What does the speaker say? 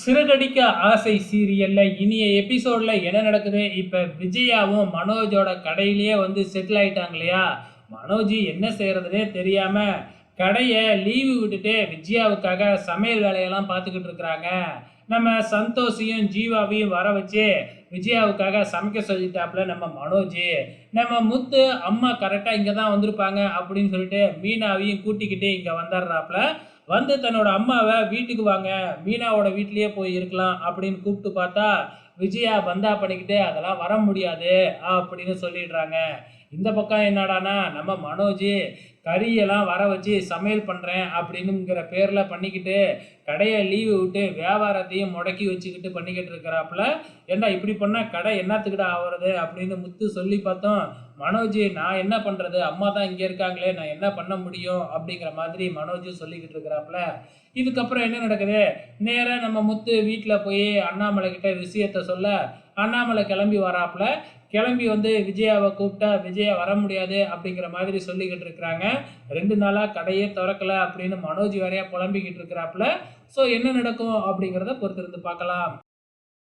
சிறகடிக்க ஆசை சீரியல்ல இனிய எபிசோட்ல என்ன நடக்குது? இப்ப விஜயாவும் மனோஜோட கடையிலேயே வந்து செட்டில் ஆயிட்டாங்க இல்லையா? மனோஜ் என்ன செய்யறதுனே தெரியாம கடைய லீவு விட்டுட்டு விஜயாவுக்காக சமையல் வேலையெல்லாம் பார்த்துக்கிட்டு இருக்கிறாங்க. நம்ம சந்தோஷையும் ஜீவாவையும் வர வச்சு விஜயாவுக்காக சமைக்க சொல்லிட்டாப்புல நம்ம மனோஜ். நம்ம முத்து அம்மா கரெக்டாக இங்கே தான் வந்திருப்பாங்க அப்படின்னு சொல்லிட்டு மீனாவையும் கூட்டிக்கிட்டு இங்கே வந்துடுறாப்புல. வந்து தன்னோட அம்மாவை வீட்டுக்கு வாங்க, மீனாவோட வீட்லயே போய் இருக்கலாம் அப்படின்னு கூப்பிட்டு பார்த்தா விஜயா பந்தா பண்ணிக்கிட்டு அதெல்லாம் வர முடியாது அப்படின்னு சொல்லிடுறாங்க. இந்த பக்கம் என்னடானா நம்ம மனோஜ் கறியெல்லாம் வர வச்சு சமையல் பண்ணுறேன் அப்படின்னுங்கிற பேரில் பண்ணிக்கிட்டு கடையை லீவு விட்டு வியாபாரத்தையும் முடக்கி வச்சுக்கிட்டு பண்ணிக்கிட்டு இருக்கிறாப்புல. ஏண்டா இப்படி பண்ணால் கடை என்னத்துக்கிட்ட ஆகிறது அப்படின்னு முத்து சொல்லி பார்த்தோம். மனோஜ் நான் என்ன பண்ணுறது, அம்மா தான் இங்கே இருக்காங்களே, நான் என்ன பண்ண முடியும் அப்படிங்கிற மாதிரி மனோஜ் சொல்லிக்கிட்டு இருக்கிறாப்புல. இதுக்கப்புறம் என்ன நடக்குது? நேராக நம்ம முத்து வீட்டில் போய் அண்ணாமலை கிட்ட விஷயத்த சொல்ல அண்ணாமலை கிளம்பி வராப்புல. கிளம்பி வந்து விஜயாவை கூப்பிட்டா விஜயா வர முடியாது அப்படிங்கிற மாதிரி சொல்லிக்கிட்டு இருக்கிறாங்க. 2 நாளாக கடையே திறக்கல அப்படின்னு மனோஜ் வேறையா புலம்பிக்கிட்டு இருக்கிறாப்புல. ஸோ என்ன நடக்கும் அப்படிங்கிறத பொறுத்திருந்து பார்க்கலாம்.